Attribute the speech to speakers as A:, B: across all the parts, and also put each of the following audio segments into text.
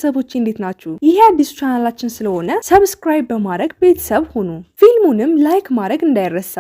A: ቤተሰቦች እንዴት ናችሁ? ይሄ አዲስ ቻናላችን ስለሆነ ሰብስክራይብ በማድረግ ቤተሰብ ሁኑ። ፊልሙንም ላይክ ማድረግ እንዳይረሳ።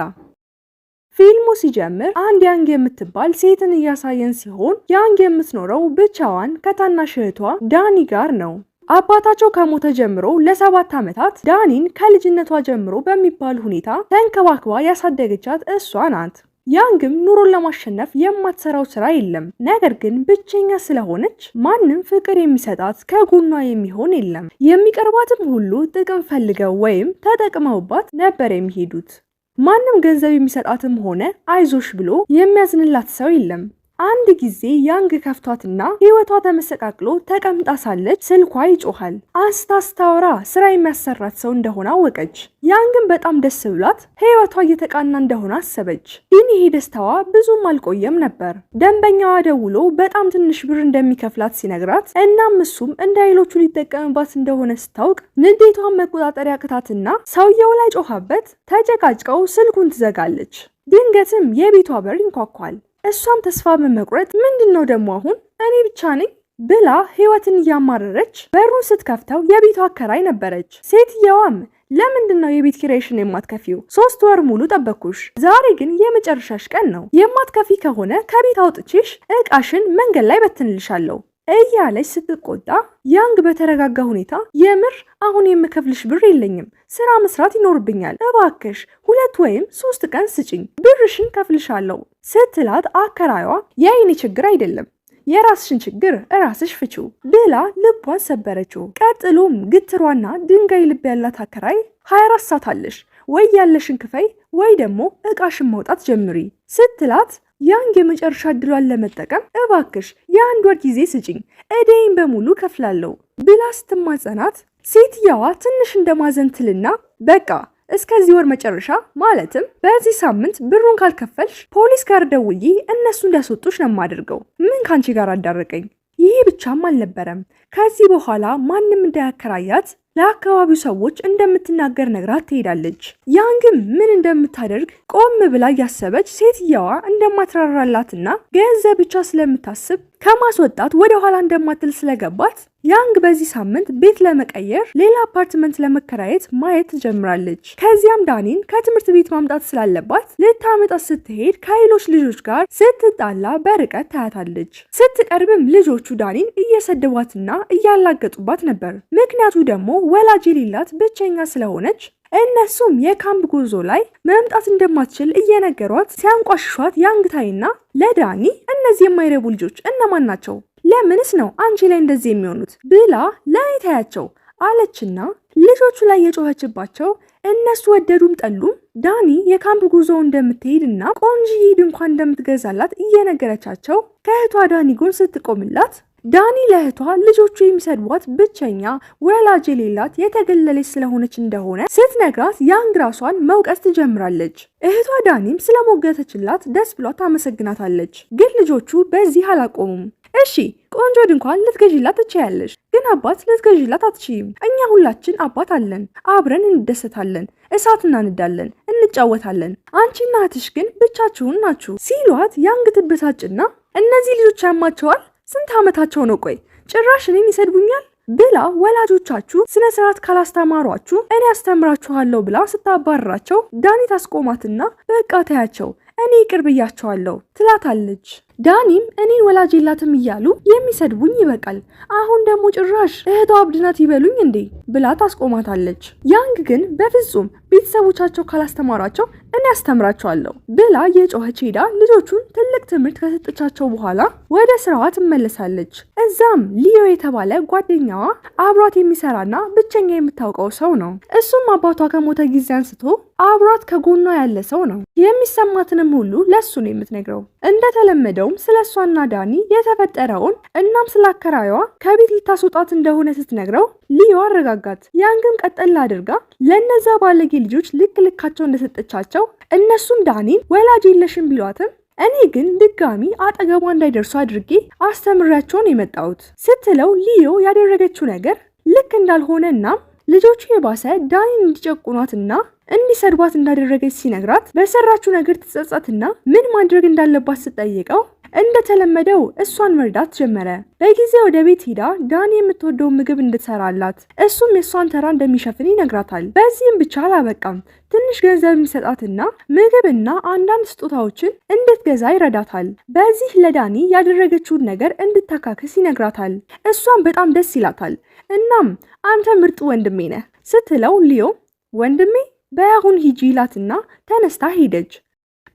A: ፊልሙ ሲጀምር አንድ ያንግ የምትባል ሴትን እያሳየን ሲሆን ያንግ የምትኖረው ብቻዋን ከታናሽ እህቷ ዳኒ ጋር ነው። አባታቸው ከሞተ ጀምሮ ለ7 ዓመታት ዳኒን ከልጅነቷ ጀምሮ በሚባል ሁኔታ ተንከባክባ ያሳደገቻት እሷ ናት። ያንግም ኑሮን ለማሸነፍ የማትሰራው ስራ የለም። ነገር ግን ብቸኛ ስለሆነች ማንም ፍቅር የሚሰጣት ከጎኗ የሚሆን የለም። የሚቀርባትም ሁሉ ጥቅም ፈልገው ወይም ተጠቅመውባት ነበር የሚሄዱት። ማንም ገንዘብ የሚሰጣትም ሆነ አይዞሽ ብሎ የሚያዝንላት ሰው የለም። አንድ ጊዜ ያንግ ከፍቷትና ህይወቷ ተመሰቃቅሎ ተቀምጣ ሳለች ስልኳ ይጮሃል። አንስታ ስታወራ ስራ የሚያሰራት ሰው እንደሆነ አወቀች። ያንግም በጣም ደስ ብሏት ህይወቷ እየተቃና እንደሆነ አሰበች። ግን ይሄ ደስታዋ ብዙም አልቆየም ነበር። ደንበኛዋ ደውሎ በጣም ትንሽ ብር እንደሚከፍላት ሲነግራት እናም እሱም እንደ ሌሎቹ ሊጠቀምባት እንደሆነ ስታውቅ ንዴቷን መቆጣጠር ያቅታትና ሰውየው ላይ ጮኻበት። ተጨቃጭቀው ስልኩን ትዘጋለች። ድንገትም የቤቷ በር ይንኳኳል። እሷም ተስፋ በመቁረጥ ምንድነው ደግሞ አሁን እኔ ብቻ ነኝ ብላ ህይወትን እያማረረች በሩን ስትከፍተው የቤቷ አከራይ ነበረች። ሴትየዋም ለምንድነው የቤት ኪራይሽን የማትከፊው? 3 ወር ሙሉ ጠበቅኩሽ። ዛሬ ግን የመጨረሻሽ ቀን ነው። የማትከፊ ከሆነ ከቤት አውጥቼሽ እቃሽን መንገድ ላይ በትንልሻለሁ እያለች ስትቆጣ ያንግ በተረጋጋ ሁኔታ የምር አሁን የምከፍልሽ ብር የለኝም፣ ስራ መስራት ይኖርብኛል፣ እባክሽ 2 ወይም 3 ቀን ስጪኝ፣ ብርሽን ከፍልሻለሁ ስትላት አከራይዋ የኔ ችግር አይደለም የራስሽን ችግር ራስሽ ፍቺው ብላ ልቧን ሰበረችው። ቀጥሎም ግትሯና ድንጋይ ልብ ያላት አከራይ 24 ሰዓት አለሽ ወይ ያለሽን ክፈይ ወይ ደግሞ እቃሽን ማውጣት ጀምሪ ስትላት ያንግ የመጨረሻ እድሏን ለመጠቀም እባክሽ የ1 ወር ጊዜ ስጪኝ እዴን በሙሉ ከፍላለሁ ብላ ስትማጸናት ሴትየዋ ትንሽ እንደማዘንትልና በቃ እስከዚህ ወር መጨረሻ ማለትም በዚህ ሳምንት ብሩን ካልከፈልሽ ፖሊስ ጋር ደውዬ እነሱ እንዲያስወጡሽ ነው የማደርገው። ምን ካንቺ ጋር አዳረቀኝ? ይሄ ብቻም አልነበረም። ከዚህ በኋላ ማንም እንዳያከራያት ለአካባቢው ሰዎች እንደምትናገር ነግራት ትሄዳለች። ያንግም ምን እንደምታደርግ ቆም ብላ እያሰበች ሴትየዋ እንደማትራራላትና ገንዘብ ብቻ ስለምታስብ ከማስወጣት ወደ ኋላ እንደማትል ስለገባት ያንግ በዚህ ሳምንት ቤት ለመቀየር ሌላ አፓርትመንት ለመከራየት ማየት ትጀምራለች። ከዚያም ዳኒን ከትምህርት ቤት ማምጣት ስላለባት ልታመጣት ስትሄድ ከሌሎች ልጆች ጋር ስትጣላ በርቀት ታያታለች። ስትቀርብም ልጆቹ ዳኒን እየሰደቧትና እያላገጡባት ነበር። ምክንያቱ ደግሞ ወላጅ የሌላት ብቸኛ ስለሆነች እነሱም የካምፕ ጉዞ ላይ መምጣት እንደማትችል እየነገሯት ሲያንቋሽሿት ያንግታይና ለዳኒ እነዚህ የማይረቡ ልጆች እነማን ናቸው? ለምንስ ነው አንቺ ላይ እንደዚህ የሚሆኑት ብላ ለኔ ታያቸው አለችና ልጆቹ ላይ የጮኸችባቸው እነሱ ወደዱም ጠሉም ዳኒ የካምፕ ጉዞ እንደምትሄድና ቆንጆዬ ድንኳን እንደምትገዛላት እየነገረቻቸው ከእህቷ ዳኒ ጎን ስትቆምላት ዳኒ ለእህቷ ልጆቹ የሚሰድቧት ብቸኛ ወላጅ የሌላት የተገለለች ስለሆነች እንደሆነ ስትነግራት ያንግ ራሷን መውቀስ ትጀምራለች። እህቷ ዳኒም ስለሞገተችላት ደስ ብሏት ታመሰግናታለች። ግን ልጆቹ በዚህ አላቆሙም። እሺ ቆንጆ ድንኳን ልትገዢላት ትችያለሽ፣ ግን አባት ልትገዢላት አትችይም። እኛ ሁላችን አባት አለን፣ አብረን እንደሰታለን፣ እሳት እናንዳለን፣ እንጫወታለን። አንቺና እህትሽ ግን ብቻችሁን ናችሁ ሲሏት ያንግ ትበሳጭና እነዚህ ልጆች ያማቸዋል? ስንት ዓመታቸው ነው? ቆይ ጭራሽ እኔን ይሰድቡኛል ብላ ወላጆቻችሁ ስነ ስርዓት ካላስተማሯችሁ እኔ አስተምራችኋለሁ ብላ ስታባረራቸው ዳኒ ታስቆማትና በቃ ታያቸው እኔ ይቅር ብያቸዋለሁ ትላታለች። ዳኒም እኔ ወላጅ የላትም እያሉ የሚሰድቡኝ ይበቃል፣ አሁን ደግሞ ጭራሽ እህቷ አብድናት ይበሉኝ እንዴ ብላ ታስቆማታለች። ያንግ ግን በፍጹም ቤተሰቦቻቸው ካላስተማሯቸው እኔ አስተምራቸዋለሁ ብላ የጮኸች ሄዳ ልጆቹን ትልቅ ትምህርት ከሰጠቻቸው በኋላ ወደ ስራዋ ትመለሳለች። እዛም ሊዮ የተባለ ጓደኛዋ አብሯት የሚሰራና ብቸኛ የምታውቀው ሰው ነው። እሱም አባቷ ከሞተ ጊዜ አንስቶ አብሯት ከጎኗ ያለ ሰው ነው። የሚሰማትንም ሁሉ ለሱ ነው የምትነግረው። እንደተለመደው ስለሷና ዳኒ የተፈጠረውን እናም ስላከራዩዋ ከቤት ልታስወጣት እንደሆነ ስትነግረው ሊዮ አረጋጋት። ያንግም ቀጠል አድርጋ ለነዛ ባለጌ ልጆች ልካቸው እንደሰጠቻቸው እነሱም ዳኒን ወላጅ የለሽም ቢሏትም እኔ ግን ድጋሚ አጠገቧ እንዳይደርሱ አድርጌ አስተምሪያቸውን የመጣሁት ስትለው ሊዮ ያደረገችው ነገር ልክ እንዳልሆነና ልጆቹ የባሰ ዳኒን እንዲጨቁኗትና እንዲሰድቧት እንዳደረገች ሲነግራት በሰራችው ነገር ትጸጸትና ምን ማድረግ እንዳለባት ስትጠይቀው እንደተለመደው እሷን መርዳት ጀመረ። በጊዜ ወደ ቤት ሄዳ ዳኒ የምትወደውን ምግብ እንድትሰራላት እሱም የሷን ተራ እንደሚሸፍን ይነግራታል። በዚህም ብቻ አላበቃም። ትንሽ ገንዘብ የሚሰጣትና ምግብና አንዳንድ ስጦታዎችን እንድትገዛ ይረዳታል። በዚህ ለዳኒ ያደረገችውን ነገር እንድታካክስ ይነግራታል። እሷም በጣም ደስ ይላታል። እናም አንተ ምርጥ ወንድሜ ነህ ስትለው ሊዮ ወንድሜ በያሁን ሂጂ ይላትና ተነስታ ሄደች።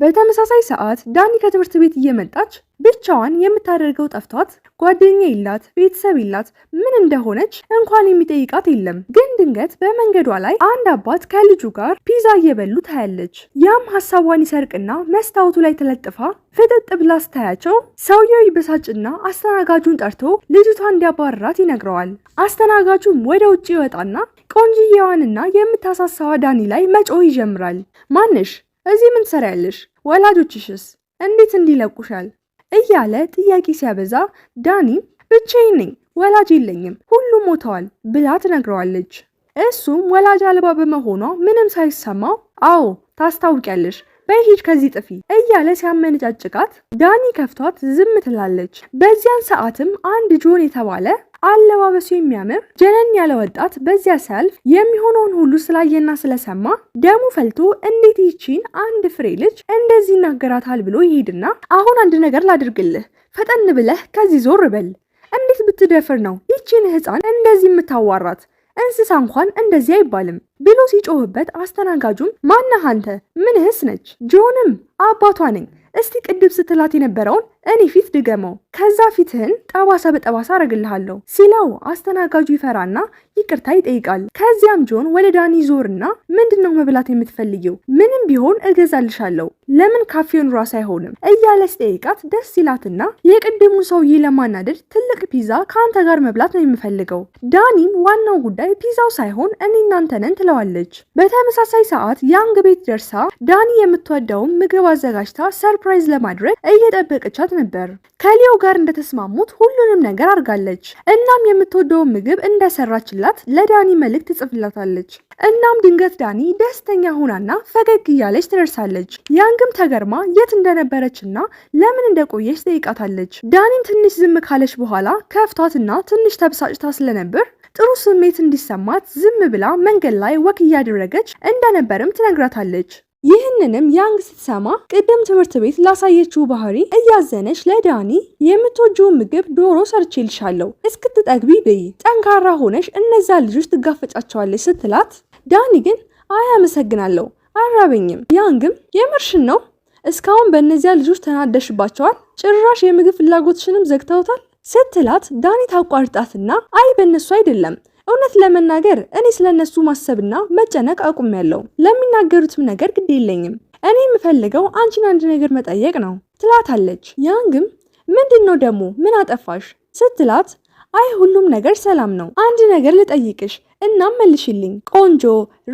A: በተመሳሳይ ሰዓት ዳኒ ከትምህርት ቤት እየመጣች ብቻዋን የምታደርገው ጠፍቷት ጓደኛ ይላት ቤተሰብ ይላት ምን እንደሆነች እንኳን የሚጠይቃት የለም። ግን ድንገት በመንገዷ ላይ አንድ አባት ከልጁ ጋር ፒዛ እየበሉ ታያለች። ያም ሀሳቧን ይሰርቅና መስታወቱ ላይ ተለጥፋ ፍጥጥ ብላ ስታያቸው ሰውየው ይበሳጭና አስተናጋጁን ጠርቶ ልጅቷ እንዲያባርራት ይነግረዋል። አስተናጋጁም ወደ ውጭ ይወጣና ቆንጅዬዋንና የምታሳሳዋ ዳኒ ላይ መጮህ ይጀምራል። ማንሽ? እዚህ ምን ትሰሪያለሽ? ወላጆችሽስ እንዴት እንዲለቁሻል? እያለ ጥያቄ ሲያበዛ ዳኒ ብቻዬን ነኝ፣ ወላጅ የለኝም፣ ሁሉም ሞተዋል ብላ ትነግረዋለች። እሱም ወላጅ አልባ በመሆኗ ምንም ሳይሰማው አዎ ታስታውቂያለሽ፣ በሂጅ ከዚህ ጥፊ እያለ ሲያመነጫጭቃት ዳኒ ከፍቷት ዝም ትላለች። በዚያን ሰዓትም አንድ ጆን የተባለ አለባበሱ የሚያምር ጀነን ያለ ወጣት በዚያ ሲያልፍ የሚሆነውን ሁሉ ስላየና ስለሰማ ደሙ ፈልቶ እንዴት ይቺን አንድ ፍሬ ልጅ እንደዚህ ይናገራታል ብሎ ይሄድና አሁን አንድ ነገር ላድርግልህ፣ ፈጠን ብለህ ከዚህ ዞር በል፣ እንዴት ብትደፍር ነው ይቺን ሕፃን እንደዚህ የምታዋራት? እንስሳ እንኳን እንደዚህ አይባልም ብሎ ሲጮህበት አስተናጋጁም ማነህ አንተ? ምንህስ ነች? ጆንም አባቷ ነኝ። እስቲ ቅድም ስትላት የነበረውን እኔ ፊት ድገመው፣ ከዛ ፊትህን ጠባሳ በጠባሳ አረግልሃለሁ ሲለው አስተናጋጁ ይፈራና ይቅርታ ይጠይቃል። ከዚያም ጆን ወደ ዳኒ ዞርና ምንድነው መብላት የምትፈልጊው? ምንም ቢሆን እገዛልሻለሁ፣ ለምን ካፌውን ራስ አይሆንም እያለ ሲጠይቃት ደስ ይላትና የቅድሙን ሰውዬ ለማናደድ ትልቅ ፒዛ ከአንተ ጋር መብላት ነው የምፈልገው። ዳኒም ዋናው ጉዳይ ፒዛው ሳይሆን እኔ እናንተ ነን ትለዋለች። በተመሳሳይ ሰዓት ያንግ ቤት ደርሳ ዳኒ የምትወደውን ምግብ አዘጋጅታ ሰርፕራይዝ ለማድረግ እየጠበቀቻት ነበር። ከሊዮ ጋር እንደተስማሙት ሁሉንም ነገር አድርጋለች። እናም የምትወደውን ምግብ እንደሰራችላት ለዳኒ መልእክት ትጽፍላታለች። እናም ድንገት ዳኒ ደስተኛ ሆናና ፈገግ እያለች ትደርሳለች። ያንግም ተገርማ የት እንደነበረችና ለምን እንደቆየች ጠይቃታለች። ዳኒም ትንሽ ዝም ካለች በኋላ ከፍቷትና ትንሽ ተብሳጭታ ስለነበር ጥሩ ስሜት እንዲሰማት ዝም ብላ መንገድ ላይ ወክ እያደረገች እንደነበርም ትነግራታለች። ይህንንም ያንግ ስትሰማ ቅድም ትምህርት ቤት ላሳየችው ባህሪ እያዘነች ለዳኒ የምትወጂውን ምግብ ዶሮ ሰርቼልሻለሁ እስክትጠግቢ ብይ፣ ጠንካራ ሆነሽ እነዛ ልጆች ትጋፈጫቸዋለች ስትላት ዳኒ ግን አይ አመሰግናለሁ አራበኝም። ያንግም የምርሽን ነው? እስካሁን በእነዚያ ልጆች ተናደሽባቸዋል፣ ጭራሽ የምግብ ፍላጎትሽንም ዘግተውታል ስትላት ዳኒ ታቋርጣትና አይ በእነሱ አይደለም፣ እውነት ለመናገር እኔ ስለነሱ ማሰብና መጨነቅ አቁሜያለሁ። ለሚናገሩትም ነገር ግድ የለኝም። እኔ የምፈልገው አንቺን አንድ ነገር መጠየቅ ነው ትላታለች። ያንግም ምንድነው ደግሞ? ምን አጠፋሽ ስትላት አይ ሁሉም ነገር ሰላም ነው። አንድ ነገር ልጠይቅሽ እናም መልሽልኝ። ቆንጆ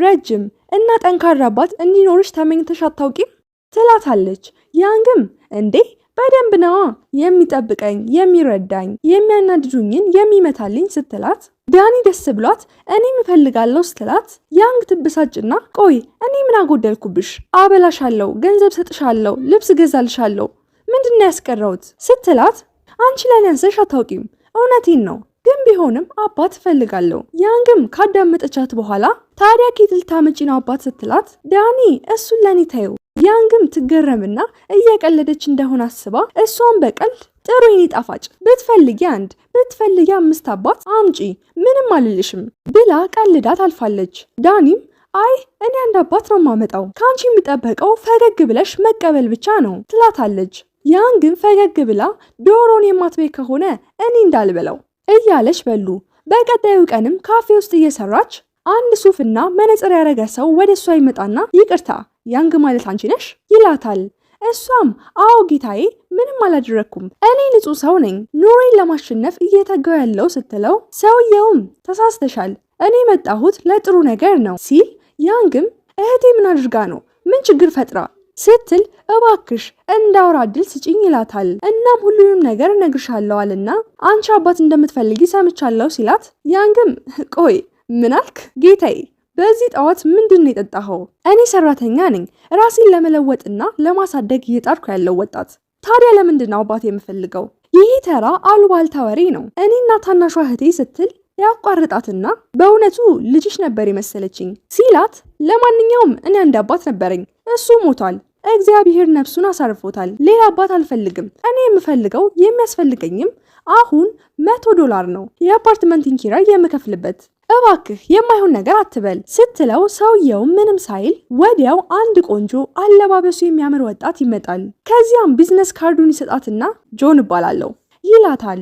A: ረጅም እና ጠንካራ አባት እንዲኖርሽ ተመኝተሽ አታውቂም? ትላታለች። ያንግም እንዴ በደንብ ነዋ፣ የሚጠብቀኝ፣ የሚረዳኝ፣ የሚያናድዱኝን የሚመታልኝ ስትላት ዳኒ ደስ ብሏት እኔም እፈልጋለሁ ስትላት ያንግ ትብሳጭና ቆይ እኔ ምን አጎደልኩብሽ? አበላሻለሁ፣ ገንዘብ ሰጥሻለሁ፣ ልብስ ገዛልሻለሁ፣ ምንድነው ያስቀረውት ስትላት አንቺ ለኔ አንሰሽ አታውቂም፣ እውነቴን ነው፣ ግን ቢሆንም አባት እፈልጋለሁ። ያንግም ካዳመጠቻት በኋላ ታዲያ ኬት ልታመጪ ነው አባት ስትላት ዳኒ እሱን ለኔ ታየው። ያንግም ትገረምና እየቀለደች እንደሆነ አስባ እሷን በቀልድ ጥሩ የኔ ጣፋጭ ብትፈልጊ 1 ብትፈልጊ 5 አባት አምጪ ምንም አልልሽም ብላ ቀልዳት አልፋለች። ዳኒም አይ እኔ አንድ አባት ነው ማመጣው፣ ካንቺ የሚጠበቀው ፈገግ ብለሽ መቀበል ብቻ ነው ትላታለች። ያንግም ፈገግ ብላ ዶሮን የማትበይ ከሆነ እኔ እንዳልበለው እያለች በሉ። በቀጣዩ ቀንም ካፌ ውስጥ እየሰራች አንድ ሱፍና መነጽር ያረገ ሰው ወደ እሷ ይመጣና ይቅርታ ያንግ ማለት አንቺ ነሽ ይላታል። እሷም አዎ ጌታዬ፣ ምንም አላደረኩም፣ እኔ ንጹህ ሰው ነኝ፣ ኑሮዬን ለማሸነፍ እየተጋው ያለው ስትለው ሰውየውም ተሳስተሻል፣ እኔ መጣሁት ለጥሩ ነገር ነው ሲል ያንግም እህቴ ምን አድርጋ ነው? ምን ችግር ፈጥራ ስትል እባክሽ እንዳውራ እድል ስጪኝ ይላታል። እናም ሁሉንም ነገር እነግርሻለሁ አለና አንቺ አባት እንደምትፈልጊ ሰምቻለሁ ሲላት ያንግም ቆይ ምን አልክ ጌታዬ? በዚህ ጠዋት ምንድን ነው የጠጣኸው? እኔ ሰራተኛ ነኝ፣ ራሴን ለመለወጥና ለማሳደግ እየጣርኩ ያለው ወጣት። ታዲያ ለምንድነው አባት የምፈልገው? ይሄ ተራ አሉባልታ ወሬ ነው። እኔና ታናሿ እህቴ ስትል ያቋርጣትና በእውነቱ ልጅሽ ነበር የመሰለችኝ ሲላት፣ ለማንኛውም እኔ አንድ አባት ነበረኝ፣ እሱ ሞቷል። እግዚአብሔር ነፍሱን አሳርፎታል። ሌላ አባት አልፈልግም። እኔ የምፈልገው የሚያስፈልገኝም አሁን $100 ነው፣ የአፓርትመንትን ኪራይ የምከፍልበት። እባክህ የማይሆን ነገር አትበል ስትለው ሰውየው ምንም ሳይል ወዲያው አንድ ቆንጆ አለባበሱ የሚያምር ወጣት ይመጣል። ከዚያም ቢዝነስ ካርዱን ይሰጣትና ጆን እባላለሁ ይላታል።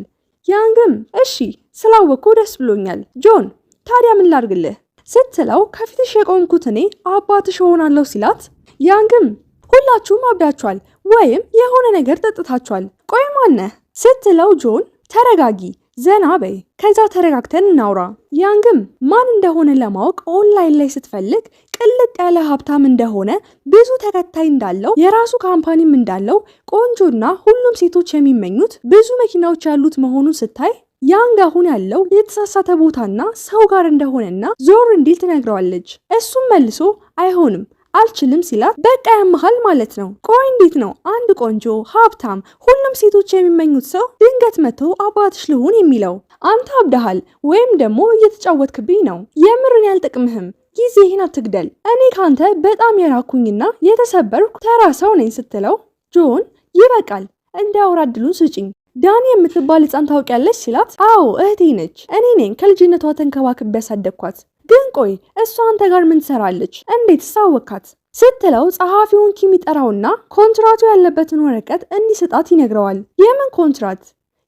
A: ያንግም እሺ ስላወቅኩ ደስ ብሎኛል ጆን፣ ታዲያ ምን ላድርግልህ ስትለው ከፊትሽ የቆምኩት እኔ አባትሽ እሆናለሁ ሲላት፣ ያንግም ሁላችሁም አብዳችኋል ወይም የሆነ ነገር ጠጥታችኋል። ቆይ ማነህ ስትለው ጆን ተረጋጊ፣ ዘና በይ፣ ከዛ ተረጋግተን እናውራ። ያንግም ማን እንደሆነ ለማወቅ ኦንላይን ላይ ስትፈልግ ቅልጥ ያለ ሀብታም እንደሆነ፣ ብዙ ተከታይ እንዳለው፣ የራሱ ካምፓኒም እንዳለው፣ ቆንጆና ሁሉም ሴቶች የሚመኙት ብዙ መኪናዎች ያሉት መሆኑን ስታይ ያንግ አሁን ያለው የተሳሳተ ቦታና ሰው ጋር እንደሆነና ዞር እንዲል ትነግረዋለች። እሱም መልሶ አይሆንም አልችልም ሲላት፣ በቃ ያመሃል ማለት ነው። ቆይ እንዴት ነው አንድ ቆንጆ ሀብታም ሁሉም ሴቶች የሚመኙት ሰው ድንገት መጥቶ አባትሽ ልሁን የሚለው? አንተ አብደሃል ወይም ደግሞ እየተጫወትክብኝ ነው። የምርን ያልጠቅምህም፣ ጊዜህን አትግደል። እኔ ካንተ በጣም የራኩኝና የተሰበርኩ ተራ ሰው ነኝ ስትለው፣ ጆን ይበቃል፣ እንደ አውራ እድሉን ስጪኝ። ዳኒ የምትባል ህፃን ታውቂያለሽ ሲላት፣ አዎ እህቴ ነች። እኔ ነኝ ከልጅነቷ ተንከባክቤ ያሳደግኳት። ግን ቆይ እሷ አንተ ጋር ምን ትሰራለች? እንዴት ሳወካት ስትለው ጸሐፊውን ኪም ይጠራውና ኮንትራቱ ያለበትን ወረቀት እንዲሰጣት ይነግረዋል። የምን ኮንትራት?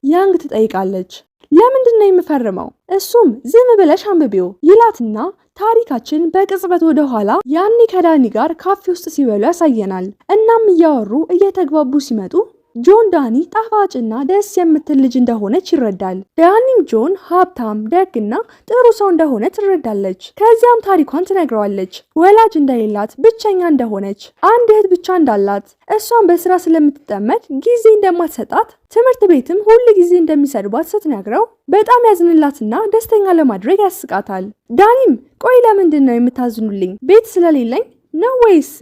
A: ያንግ ትጠይቃለች። ለምንድን ነው የምፈርመው? እሱም ዝም ብለሽ አንብቤው ይላትና ታሪካችን በቅጽበት ወደ ኋላ ያኔ ከዳኒ ጋር ካፌ ውስጥ ሲበሉ ያሳየናል። እናም እያወሩ እየተግባቡ ሲመጡ ጆን ዳኒ ጣፋጭና ደስ የምትል ልጅ እንደሆነች ይረዳል። ዳኒም ጆን ሀብታም፣ ደግና ጥሩ ሰው እንደሆነ ትረዳለች። ከዚያም ታሪኳን ትነግረዋለች። ወላጅ እንደሌላት፣ ብቸኛ እንደሆነች፣ አንድ እህት ብቻ እንዳላት፣ እሷን በስራ ስለምትጠመድ ጊዜ እንደማትሰጣት፣ ትምህርት ቤትም ሁል ጊዜ እንደሚሰድባት ስትነግረው በጣም ያዝንላትና ደስተኛ ለማድረግ ያስቃታል። ዳኒም ቆይ ለምንድን ነው የምታዝኑልኝ? ቤት ስለሌለኝ ነው ወይስ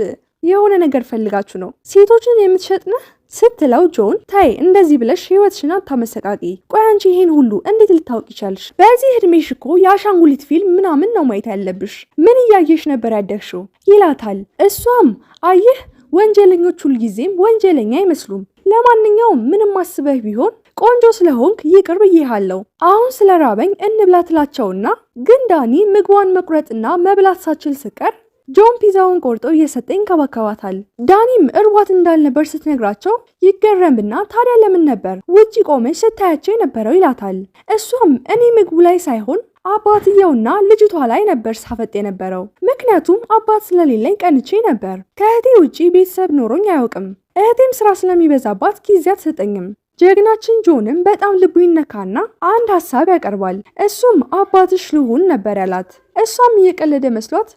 A: የሆነ ነገር ፈልጋችሁ ነው? ሴቶችን የምትሸጥነህ ስትለው ጆን ታይ እንደዚህ ብለሽ ህይወትሽን አታመሰቃቂ። ቆይ አንቺ ይሄን ሁሉ እንዴት ልታውቂ ቻልሽ? በዚህ እድሜሽ እኮ የአሻንጉሊት ፊልም ምናምን ነው ማየት ያለብሽ። ምን እያየሽ ነበር ያደግሽው? ይላታል። እሷም አየህ ወንጀለኞች ሁልጊዜም ወንጀለኛ አይመስሉም። ለማንኛውም ምንም አስበህ ቢሆን ቆንጆ ስለሆንክ ይቅር ብዬሃለሁ። አሁን ስለራበኝ እንብላ ትላቸውና ግን ዳኒ ምግቧን መቁረጥና መብላት ሳችል ስቀር ጆን ፒዛውን ቆርጦ እየሰጠ ይንከባከባታል። ዳኒም እርቧት እንዳልነበር ስትነግራቸው ይገረምና ታዲያ ለምን ነበር ውጪ ቆመች ስታያቸው የነበረው ይላታል። እሷም እኔ ምግቡ ላይ ሳይሆን አባትየውና ልጅቷ ላይ ነበር ሳፈጥ የነበረው፣ ምክንያቱም አባት ስለሌለኝ ቀንቼ ነበር። ከእህቴ ውጪ ቤተሰብ ኖሮኝ አያውቅም። እህቴም ስራ ስለሚበዛባት ጊዜ አትሰጠኝም። ጀግናችን ጆንም በጣም ልቡ ይነካና አንድ ሀሳብ ያቀርባል። እሱም አባትሽ ልሁን ነበር ያላት። እሷም እየቀለደ መስሏት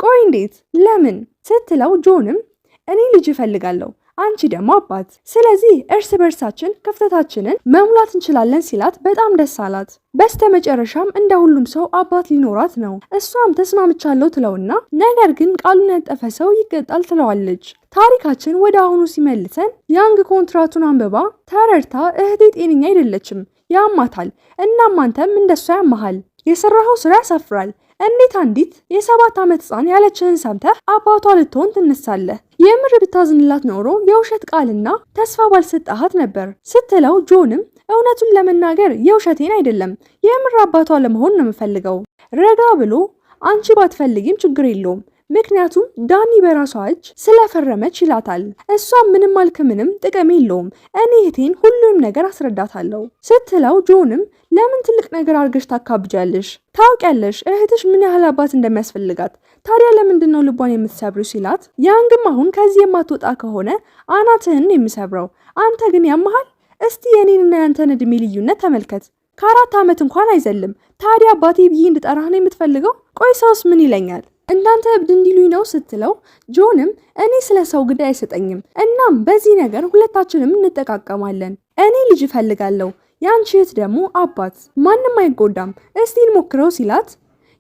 A: ቆይ እንዴት ለምን ስትለው ጆንም እኔ ልጅ እፈልጋለሁ፣ አንቺ ደግሞ አባት፣ ስለዚህ እርስ በርሳችን ክፍተታችንን መሙላት እንችላለን ሲላት በጣም ደስ አላት። በስተመጨረሻም እንደ ሁሉም ሰው አባት ሊኖራት ነው። እሷም ተስማምቻለሁ ትለውና ነገር ግን ቃሉን ያጠፈ ሰው ይቀጣል ትለዋለች። ታሪካችን ወደ አሁኑ ሲመልሰን ያንግ ኮንትራቱን አንብባ ተረድታ እህቴ ጤነኛ አይደለችም፣ ያማታል፣ እናም አንተም እንደሷ ያማሃል፣ የሰራኸው ስራ ያሳፍራል። እንዴት አንዲት የ7 ዓመት ህፃን ያለችህን ሰምተህ አባቷ ልትሆን ትነሳለህ? የምር ብታዝንላት ኖሮ የውሸት ቃልና ተስፋ ባልሰጣሃት ነበር ስትለው ጆንም እውነቱን ለመናገር የውሸቴን አይደለም፣ የምር አባቷ ለመሆን ነው የምፈልገው። ረጋ ብሎ አንቺ ባትፈልጊም ችግር የለውም፣ ምክንያቱም ዳኒ በራሷ እጅ ስለፈረመች ይላታል። እሷም ምንም አልክ ምንም ጥቅም የለውም፣ እኔ እህቴን ሁሉንም ነገር አስረዳታለሁ ስትለው ጆንም ለምን ትልቅ ነገር አድርገሽ ታካብጃለሽ? ታውቂያለሽ እህትሽ ምን ያህል አባት እንደሚያስፈልጋት፣ ታዲያ ለምንድን ነው ልቧን የምትሰብሪው ሲላት፣ ያንግም አሁን ከዚህ የማትወጣ ከሆነ አናትህን የምሰብረው፣ አንተ ግን ያመሃል። እስቲ የኔንና ያንተን እድሜ ልዩነት ተመልከት፣ ከ4 ዓመት እንኳን አይዘልም። ታዲያ አባቴ ብዬ እንድጠራህ ነው የምትፈልገው? ቆይ ሰውስ ምን ይለኛል? እናንተ እብድ እንዲሉኝ ነው ስትለው ጆንም እኔ ስለ ሰው ግድ አይሰጠኝም፣ እናም በዚህ ነገር ሁለታችንም እንጠቃቀማለን። እኔ ልጅ እፈልጋለሁ፣ ያንቺ እህት ደግሞ አባት፣ ማንም አይጎዳም፣ እስቲ እንሞክረው ሲላት፣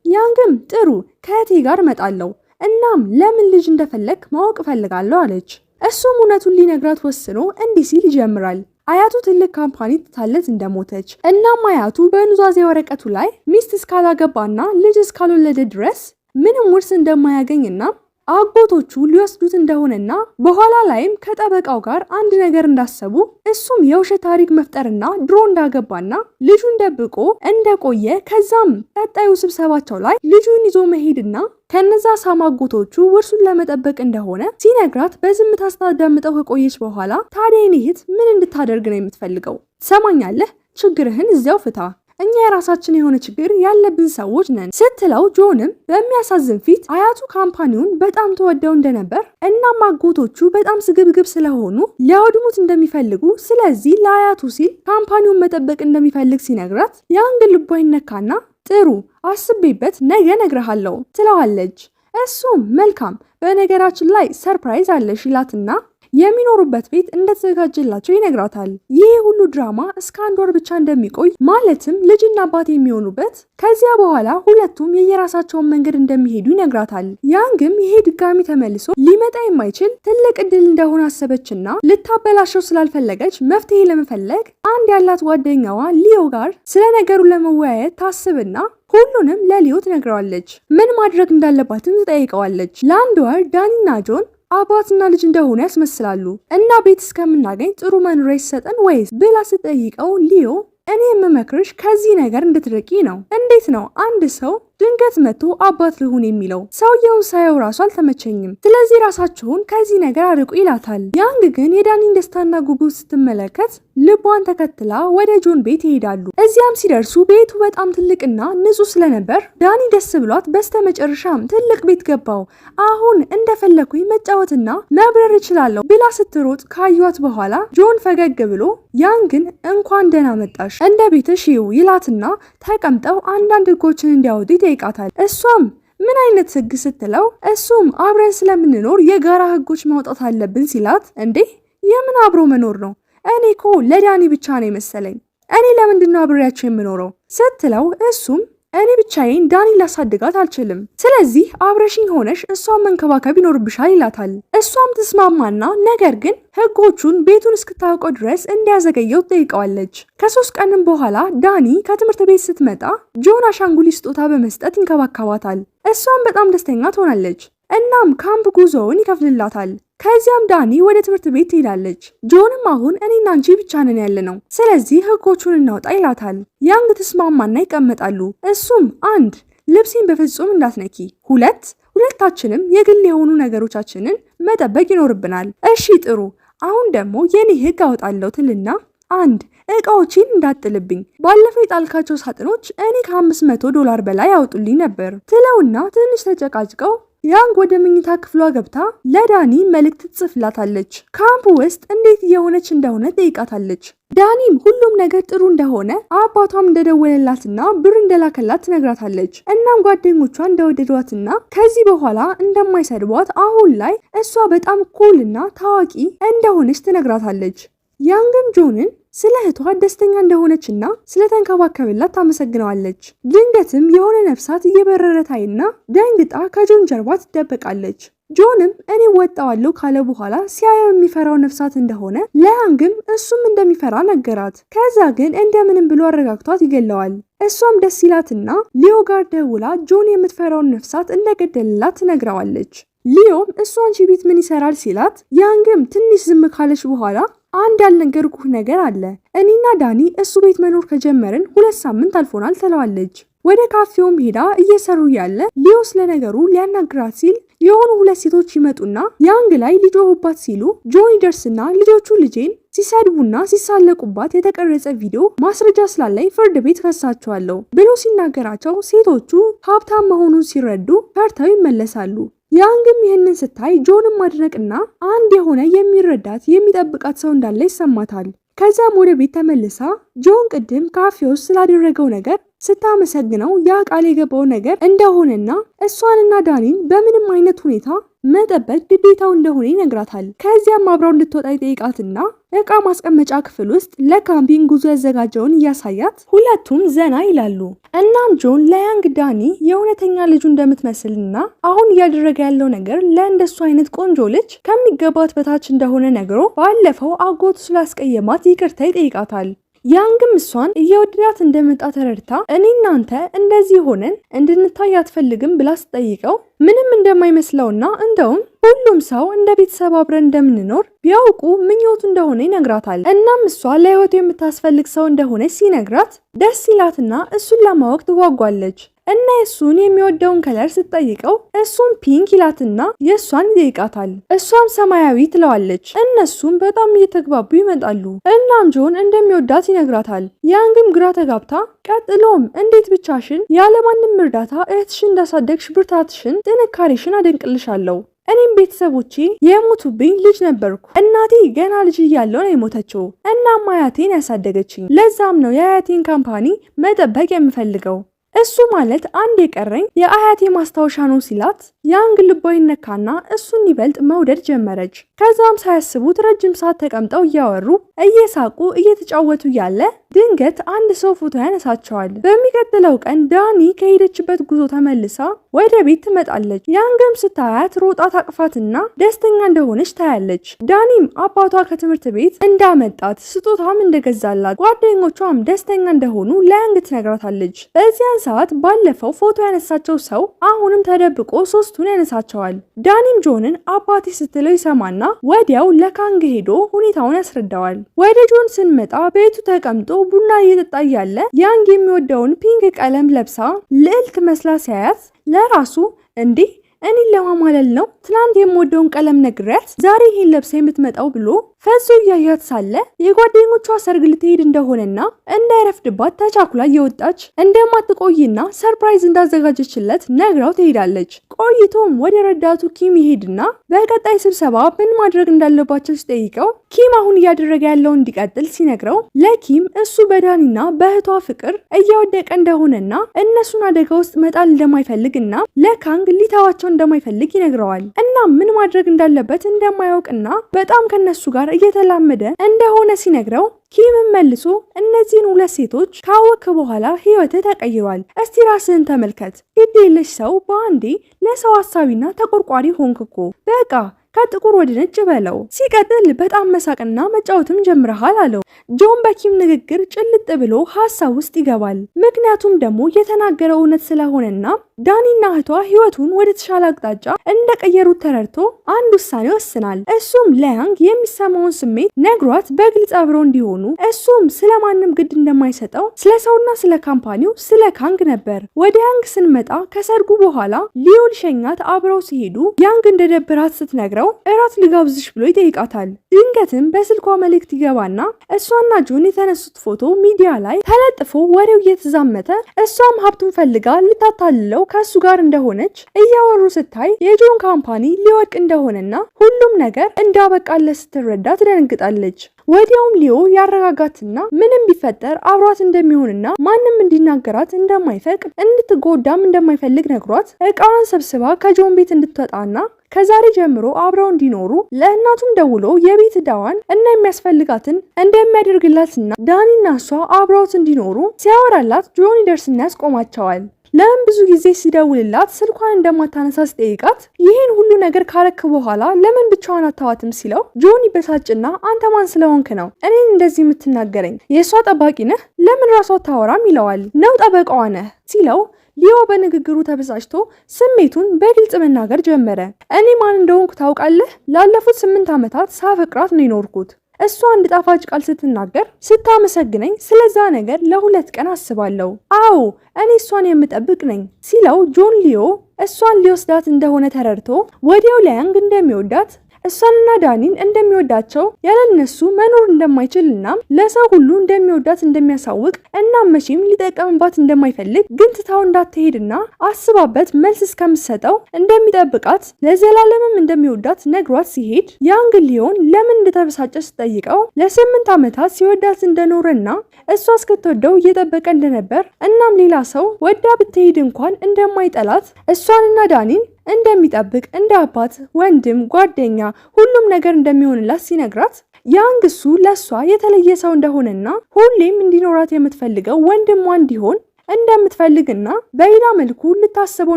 A: ያንግም ጥሩ ከእህቴ ጋር እመጣለሁ፣ እናም ለምን ልጅ እንደፈለግ ማወቅ እፈልጋለሁ አለች። እሱም እውነቱን ሊነግራት ወስኖ እንዲህ ሲል ይጀምራል። አያቱ ትልቅ ካምፓኒ ትታለት እንደሞተች እናም አያቱ በኑዛዜ ወረቀቱ ላይ ሚስት እስካላገባና ልጅ እስካልወለደ ድረስ ምንም ውርስ እንደማያገኝና አጎቶቹ ሊወስዱት እንደሆነና በኋላ ላይም ከጠበቃው ጋር አንድ ነገር እንዳሰቡ እሱም የውሸት ታሪክ መፍጠርና ድሮ እንዳገባና ልጁን ደብቆ እንደቆየ ከዛም ቀጣዩ ስብሰባቸው ላይ ልጁን ይዞ መሄድና ከነዛ ሳማ አጎቶቹ ውርሱን ለመጠበቅ እንደሆነ ሲነግራት በዝምታ ስታዳምጠው ከቆየች በኋላ ታዲያ የኔ እህት ምን እንድታደርግ ነው የምትፈልገው? ትሰማኛለህ? ችግርህን እዚያው ፍታ። እኛ የራሳችን የሆነ ችግር ያለብን ሰዎች ነን ስትለው ጆንም በሚያሳዝን ፊት አያቱ ካምፓኒውን በጣም ተወደው እንደነበር እናም አጎቶቹ በጣም ስግብግብ ስለሆኑ ሊያወድሙት እንደሚፈልጉ ስለዚህ ለአያቱ ሲል ካምፓኒውን መጠበቅ እንደሚፈልግ ሲነግራት ያንግ ልቧ ይነካና ጥሩ አስቤበት ነገ ነግረሃለሁ ትለዋለች። እሱም መልካም በነገራችን ላይ ሰርፕራይዝ አለሽ ይላትና የሚኖሩበት ቤት እንደተዘጋጀላቸው ይነግራታል። ይህ ሁሉ ድራማ እስከ 1 ወር ብቻ እንደሚቆይ ማለትም ልጅና አባት የሚሆኑበት ከዚያ በኋላ ሁለቱም የየራሳቸውን መንገድ እንደሚሄዱ ይነግራታል። ያንግም ይሄ ድጋሚ ተመልሶ ሊመጣ የማይችል ትልቅ እድል እንደሆነ አሰበችና ልታበላሸው ስላልፈለገች መፍትሄ ለመፈለግ አንድ ያላት ጓደኛዋ ሊዮ ጋር ስለ ነገሩ ለመወያየት ታስብና ሁሉንም ለሊዮ ትነግረዋለች። ምን ማድረግ እንዳለባትም ትጠይቀዋለች። ለ1 ወር ዳኒና ጆን አባትና ልጅ እንደሆነ ያስመስላሉ እና ቤት እስከምናገኝ ጥሩ መኖሪያ ይሰጠን ወይስ ብላ ስትጠይቀው ሊዮ እኔ የምመክርሽ ከዚህ ነገር እንድትርቂ ነው። እንዴት ነው አንድ ሰው ድንገት መጥቶ አባት ልሁን የሚለው? ሰውየውን ሳየው ራሱ አልተመቸኝም። ስለዚህ ራሳችሁን ከዚህ ነገር አርቁ ይላታል። ያንግ ግን የዳኒን ደስታና ጉጉት ስትመለከት ልቧን ተከትላ ወደ ጆን ቤት ይሄዳሉ። እዚያም ሲደርሱ ቤቱ በጣም ትልቅና ንጹህ ስለነበር ዳኒ ደስ ብሏት በስተመጨረሻም ትልቅ ቤት ገባው፣ አሁን እንደፈለኩኝ መጫወትና መብረር እችላለሁ ብላ ስትሮጥ ካዩት በኋላ ጆን ፈገግ ብሎ ያንግን እንኳን ደህና መጣሽ እንደ ቤትሽ ይው ይላትና ተቀምጠው አንዳንድ ህጎችን እንዲያወጡ ይጠይቃታል። እሷም ምን አይነት ህግ ስትለው እሱም አብረን ስለምንኖር የጋራ ህጎች ማውጣት አለብን ሲላት እንዴ የምን አብሮ መኖር ነው? እኔ እኮ ለዳኒ ብቻ ነው የመሰለኝ። እኔ ለምንድነው አብሬያቸው የምኖረው ስትለው እሱም እኔ ብቻዬን ዳኒ ላሳድጋት አልችልም። ስለዚህ አብረሽኝ ሆነሽ እሷን መንከባከብ ይኖርብሻል ይላታል። እሷም ትስማማና ነገር ግን ህጎቹን ቤቱን እስክታውቀው ድረስ እንዲያዘገየው ትጠይቀዋለች። ከ3 ቀንም በኋላ ዳኒ ከትምህርት ቤት ስትመጣ ጆን አሻንጉሊት ስጦታ በመስጠት ይንከባከባታል። እሷም በጣም ደስተኛ ትሆናለች። እናም ካምፕ ጉዞውን ይከፍልላታል። ከዚያም ዳኒ ወደ ትምህርት ቤት ትሄዳለች። ጆንም አሁን እኔና አንቺ ብቻ ነን ያለነው፣ ስለዚህ ህጎቹን እናውጣ ይላታል። ያንግ ትስማማና ይቀመጣሉ። እሱም 1 ልብሴን በፍጹም እንዳትነኪ፣ 2 ሁለታችንም የግል የሆኑ ነገሮቻችንን መጠበቅ ይኖርብናል። እሺ ጥሩ፣ አሁን ደግሞ የኔ ህግ አወጣለሁ ትልና 1 እቃዎችን እንዳጥልብኝ፣ ባለፈው የጣልካቸው ሳጥኖች እኔ $500 በላይ ያወጡልኝ ነበር ትለውና ትንሽ ተጨቃጭቀው ያንግ ወደ መኝታ ክፍሏ ገብታ ለዳኒ መልእክት ትጽፍላታለች። ካምፕ ውስጥ እንዴት እየሆነች እንደሆነ ጠይቃታለች። ዳኒም ሁሉም ነገር ጥሩ እንደሆነ አባቷም እንደደወለላትና ብር እንደላከላት ትነግራታለች። እናም ጓደኞቿ እንደወደዷትና ከዚህ በኋላ እንደማይሰድቧት አሁን ላይ እሷ በጣም ኩልና ታዋቂ እንደሆነች ትነግራታለች። ያንግም ጆንን ስለ እህቷ ደስተኛ እንደሆነችና ስለተንከባከበላት ታመሰግነዋለች። ድንገትም የሆነ ነፍሳት እየበረረ ታይና ደንግጣ ከጆን ጀርባ ትደበቃለች። ጆንም እኔ ወጣዋለሁ ካለ በኋላ ሲያየው የሚፈራው ነፍሳት እንደሆነ ለያንግም እሱም እንደሚፈራ ነገራት። ከዛ ግን እንደምንም ብሎ አረጋግቷት ይገለዋል። እሷም ደስ ይላትና ሊዮ ጋር ደውላ ጆን የምትፈራውን ነፍሳት እንደገደልላት ትነግረዋለች። ሊዮም እሱ አንቺ ቤት ምን ይሰራል ሲላት ያንግም ትንሽ ዝም ካለች በኋላ አንድ ያልነገርኩህ ነገር አለ። እኔና ዳኒ እሱ ቤት መኖር ከጀመርን 2 ሳምንት አልፎናል ትለዋለች። ወደ ካፌውም ሄዳ እየሰሩ ያለ ሊዮ ስለነገሩ ሊያናግራት ሲል የሆኑ 2 ሴቶች ይመጡና ያንግ ላይ ሊጮሁባት ሲሉ ጆን ይደርስና ልጆቹ ልጄን ሲሰድቡና ሲሳለቁባት የተቀረጸ ቪዲዮ ማስረጃ ስላለኝ ፍርድ ቤት ከሳቸዋለሁ ብሎ ሲናገራቸው ሴቶቹ ሀብታም መሆኑን ሲረዱ ፈርተው ይመለሳሉ። ያንግም ይህንን ስታይ ጆንን ማድነቅና አንድ የሆነ የሚረዳት የሚጠብቃት ሰው እንዳለ ይሰማታል። ከዛም ወደ ቤት ተመልሳ ጆን ቅድም ካፌ ውስጥ ስላደረገው ነገር ስታመሰግነው ያ ቃል የገባው ነገር እንደሆነና እሷንና ዳኒን በምንም አይነት ሁኔታ መጠበቅ ግዴታው እንደሆነ ይነግራታል። ከዚያም አብረው እንድትወጣ ይጠይቃትና እቃ ማስቀመጫ ክፍል ውስጥ ለካምፒንግ ጉዞ ያዘጋጀውን እያሳያት ሁለቱም ዘና ይላሉ። እናም ጆን ለያንግ ዳኒ የእውነተኛ ልጁ እንደምትመስልና አሁን እያደረገ ያለው ነገር ለእንደሱ አይነት ቆንጆ ልጅ ከሚገባት በታች እንደሆነ ነግሮ ባለፈው አጎቱ ስላስቀየማት ይቅርታ ይጠይቃታል። ያንግም እሷን እየወደዳት እንደመጣ ተረድታ እኔ እናንተ እንደዚህ ሆነን እንድንታይ አትፈልግም ብላ ስትጠይቀው ምንም እንደማይመስለውና እንደውም ሁሉም ሰው እንደ ቤተሰብ አብረን እንደምንኖር ቢያውቁ ምኞቱ እንደሆነ ይነግራታል። እናም እሷ ለህይወቱ የምታስፈልግ ሰው እንደሆነች ሲነግራት ደስ ይላትና እሱን ለማወቅ ትጓጓለች። እና እሱን የሚወደውን ከለር ስትጠይቀው እሱም ፒንክ ይላትና የእሷን ይጠይቃታል። እሷም ሰማያዊ ትለዋለች። እነሱም በጣም እየተግባቡ ይመጣሉ። እናም ጆን እንደሚወዳት ይነግራታል። ያንግም ግራ ተጋብታ ቀጥሎም እንዴት ብቻሽን ያለማንም እርዳታ እህትሽን እንዳሳደግሽ ብርታትሽን፣ ጥንካሬሽን አደንቅልሻለሁ። እኔም ቤተሰቦቼ የሞቱብኝ ልጅ ነበርኩ። እናቴ ገና ልጅ እያለሁ ነው የሞተችው። እናም አያቴን ያሳደገችኝ። ለዛም ነው የአያቴን ካምፓኒ መጠበቅ የምፈልገው። እሱ ማለት አንድ የቀረኝ የአያቴ ማስታወሻ ነው ሲላት ያንግ ልቧ ይነካና እሱን ይበልጥ መውደድ ጀመረች። ከዛም ሳያስቡት ረጅም ሰዓት ተቀምጠው እያወሩ እየሳቁ እየተጫወቱ ያለ ድንገት አንድ ሰው ፎቶ ያነሳቸዋል። በሚቀጥለው ቀን ዳኒ ከሄደችበት ጉዞ ተመልሳ ወደ ቤት ትመጣለች። ያንግም ስታያት ሮጣ ታቅፋትና ደስተኛ እንደሆነች ታያለች። ዳኒም አባቷ ከትምህርት ቤት እንዳመጣት ስጦታም እንደገዛላት ጓደኞቿም ደስተኛ እንደሆኑ ለያንግ ትነግራታለች። በዚያን ሰዓት ባለፈው ፎቶ ያነሳቸው ሰው አሁንም ተደብቆ ሶስቱን ያነሳቸዋል። ዳኒም ጆንን አባቴ ስትለው ይሰማና ወዲያው ለካንግ ሄዶ ሁኔታውን ያስረዳዋል። ወደ ጆን ስንመጣ ቤቱ ተቀምጦ ቡና እየጠጣ ያለ ያንግ የሚወደውን ፒንክ ቀለም ለብሳ ልዕልት መስላ ሲያያት ለራሱ እንዲህ እኔን ለማማለል ነው ትናንት የምወደውን ቀለም ነግሬያት ዛሬ ይሄን ለብሳ የምትመጣው ብሎ ፈዞ እያያት ሳለ የጓደኞቿ ሰርግ ልትሄድ እንደሆነና እንዳይረፍድባት ተቻኩላ እየወጣች እንደማትቆይና ሰርፕራይዝ እንዳዘጋጀችለት ነግራው ትሄዳለች። ቆይቶም ወደ ረዳቱ ኪም ይሄድና በቀጣይ ስብሰባ ምን ማድረግ እንዳለባቸው ሲጠይቀው ኪም አሁን እያደረገ ያለው እንዲቀጥል ሲነግረው ለኪም እሱ በዳኒና በእህቷ ፍቅር እየወደቀ እንደሆነና እነሱን አደጋ ውስጥ መጣል እንደማይፈልግና ለካንግ ሊተዋቸው እንደማይፈልግ ይነግረዋል። እና ምን ማድረግ እንዳለበት እንደማያውቅና በጣም ከነሱ ጋር እየተላመደ እንደሆነ ሲነግረው ኪምም መልሶ እነዚህን ሁለት ሴቶች ካወክ በኋላ ህይወትህ ተቀይሯል። እስቲ ራስህን ተመልከት። ግድ የለሽ ሰው በአንዴ ለሰው አሳቢና ተቆርቋሪ ሆንክ እኮ። በቃ ከጥቁር ወደ ነጭ በለው። ሲቀጥል በጣም መሳቅና መጫወትም ጀምረሃል አለው። ጆን በኪም ንግግር ጭልጥ ብሎ ሀሳብ ውስጥ ይገባል። ምክንያቱም ደግሞ የተናገረው እውነት ስለሆነና ዳኒና እህቷ ህይወቱን ወደ ተሻለ አቅጣጫ እንደቀየሩት ተረድቶ አንድ ውሳኔ ወስናል። እሱም ለያንግ የሚሰማውን ስሜት ነግሯት በግልጽ አብረው እንዲሆኑ እሱም ስለማንም ግድ እንደማይሰጠው ስለ ሰውና ስለ ካምፓኒው ስለ ካንግ ነበር። ወደ ያንግ ስንመጣ ከሰርጉ በኋላ ሊዮን ሸኛት አብረው ሲሄዱ ያንግ እንደደበራት ስትነግረው እራት ልጋብዝሽ ብሎ ይጠይቃታል። ድንገትም በስልኳ መልእክት ይገባና እሷና ጆን የተነሱት ፎቶ ሚዲያ ላይ ተለጥፎ ወሬው እየተዛመተ እሷም ሀብቱን ፈልጋ ልታታልለው ከሱ ጋር እንደሆነች እያወሩ ስታይ የጆን ካምፓኒ ሊወድቅ እንደሆነና ሁሉም ነገር እንዳበቃለት ስትረዳ ትደነግጣለች። ወዲያውም ሊዮ ያረጋጋትና ምንም ቢፈጠር አብሯት እንደሚሆንና ማንም እንዲናገራት እንደማይፈቅድ እንድትጎዳም እንደማይፈልግ ነግሯት እቃዋን ሰብስባ ከጆን ቤት እንድትወጣና ከዛሬ ጀምሮ አብረው እንዲኖሩ ለእናቱም ደውሎ የቤት ዕዳዋን እና የሚያስፈልጋትን እንደሚያደርግላትና ዳኒና እሷ አብረውት እንዲኖሩ ሲያወራላት ጆን ይደርስና ያስቆማቸዋል። ለምን ብዙ ጊዜ ሲደውልላት ስልኳን እንደማታነሳ ሲጠይቃት ይህን ሁሉ ነገር ካረክ በኋላ ለምን ብቻዋን አታዋትም ሲለው ጆን ይበሳጭና አንተ ማን ስለሆንክ ነው እኔን እንደዚህ የምትናገረኝ? የእሷ ጠባቂ ነህ? ለምን ራሷ አታወራም? ይለዋል። ነው ጠበቃዋ ነህ ሲለው ሊዮ በንግግሩ ተበሳጭቶ ስሜቱን በግልጽ መናገር ጀመረ። እኔ ማን እንደሆንኩ ታውቃለህ? ላለፉት 8 ዓመታት ሳፈቅራት ነው የኖርኩት። እሷ አንድ ጣፋጭ ቃል ስትናገር ስታመሰግነኝ ስለዛ ነገር ለ2 ቀን አስባለሁ። አዎ እኔ እሷን የምጠብቅ ነኝ ሲለው ጆን ሊዮ እሷን ሊወስዳት እንደሆነ ተረድቶ ወዲያው ለያንግ እንደሚወዳት እሷንና ዳኒን እንደሚወዳቸው ያለነሱ መኖር እንደማይችልና ለሰው ሁሉ እንደሚወዳት እንደሚያሳውቅ እና መቼም ሊጠቀምባት እንደማይፈልግ ግን ትታው እንዳትሄድና አስባበት መልስ እስከምትሰጠው እንደሚጠብቃት ለዘላለምም እንደሚወዳት ነግሯት ሲሄድ ያንግ ሊዮን ለምን እንደተበሳጨ ስጠይቀው ለ8 ዓመታት ሲወዳት እንደኖረና እሷ እስክትወደው እየጠበቀ እንደነበር እናም ሌላ ሰው ወዳ ብትሄድ እንኳን እንደማይጠላት እሷንና ዳኒን እንደሚጠብቅ እንደ አባት፣ ወንድም፣ ጓደኛ ሁሉም ነገር እንደሚሆንላት ሲነግራት ያንግ እሱ ለሷ የተለየ ሰው እንደሆነና ሁሌም እንዲኖራት የምትፈልገው ወንድሟ እንዲሆን እንደምትፈልግና በሌላ መልኩ ልታስበው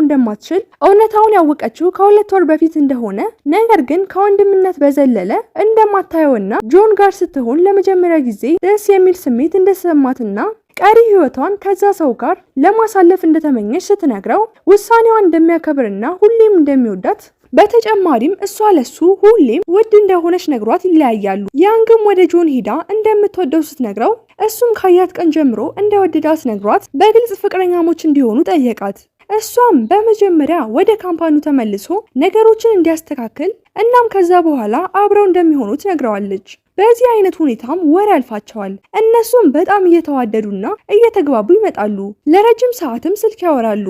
A: እንደማትችል እውነታውን ያወቀችው ከ2 ወር በፊት እንደሆነ ነገር ግን ከወንድምነት በዘለለ እንደማታየውና ጆን ጋር ስትሆን ለመጀመሪያ ጊዜ ደስ የሚል ስሜት እንደተሰማትና ቀሪ ህይወቷን ከዛ ሰው ጋር ለማሳለፍ እንደተመኘች ስትነግረው ውሳኔዋን እንደሚያከብርና ሁሌም እንደሚወዳት በተጨማሪም እሷ ለሱ ሁሌም ውድ እንደሆነች ነግሯት ይለያያሉ። ያንግም ወደ ጆን ሄዳ እንደምትወደው ስትነግረው እሱም ካያት ቀን ጀምሮ እንደወደዳት ነግሯት በግልጽ ፍቅረኛሞች እንዲሆኑ ጠየቃት። እሷም በመጀመሪያ ወደ ካምፓኑ ተመልሶ ነገሮችን እንዲያስተካክል እናም ከዛ በኋላ አብረው እንደሚሆኑ ትነግረዋለች። በዚህ አይነት ሁኔታም ወር ያልፋቸዋል። እነሱም በጣም እየተዋደዱና እየተግባቡ ይመጣሉ። ለረጅም ሰዓትም ስልክ ያወራሉ።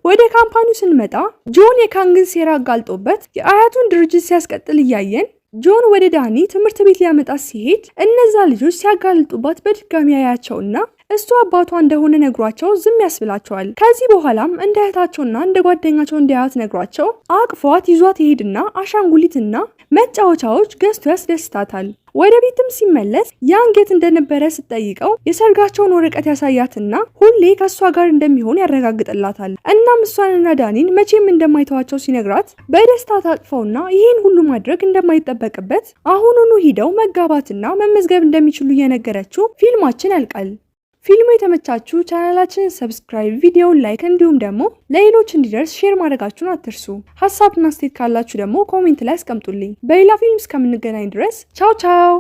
A: ወደ ካምፓኒው ስንመጣ ጆን የካንግን ሴራ አጋልጦበት የአያቱን ድርጅት ሲያስቀጥል እያየን ጆን ወደ ዳኒ ትምህርት ቤት ሊያመጣት ሲሄድ እነዛ ልጆች ሲያጋልጡባት በድጋሚ ያያቸውና እሱ አባቷ እንደሆነ ነግሯቸው ዝም ያስብላቸዋል። ከዚህ በኋላም እንደ እህታቸውና እንደ ጓደኛቸው እንዲያያት ነግሯቸው አቅፏት ይዟት ይሄድና አሻንጉሊትና መጫወቻዎች ገዝቶ ያስደስታታል። ወደ ቤትም ሲመለስ ያንግ የት እንደነበረ ስትጠይቀው የሰርጋቸውን ወረቀት ያሳያትና ሁሌ ከእሷ ጋር እንደሚሆን ያረጋግጥላታል። እናም እሷንና ዳኒን መቼም እንደማይተዋቸው ሲነግራት በደስታ ታጥፈውና ይህን ሁሉ ማድረግ እንደማይጠበቅበት አሁኑኑ ሂደው መጋባትና መመዝገብ እንደሚችሉ እየነገረችው ፊልማችን ያልቃል። ፊልሙ የተመቻችሁ ቻናላችንን ሰብስክራይብ፣ ቪዲዮውን ላይክ እንዲሁም ደግሞ ለሌሎች እንዲደርስ ሼር ማድረጋችሁን አትርሱ። ሀሳብና አስተያየት ካላችሁ ደግሞ ኮሜንት ላይ አስቀምጡልኝ። በሌላ ፊልም እስከምንገናኝ ድረስ ቻው ቻው።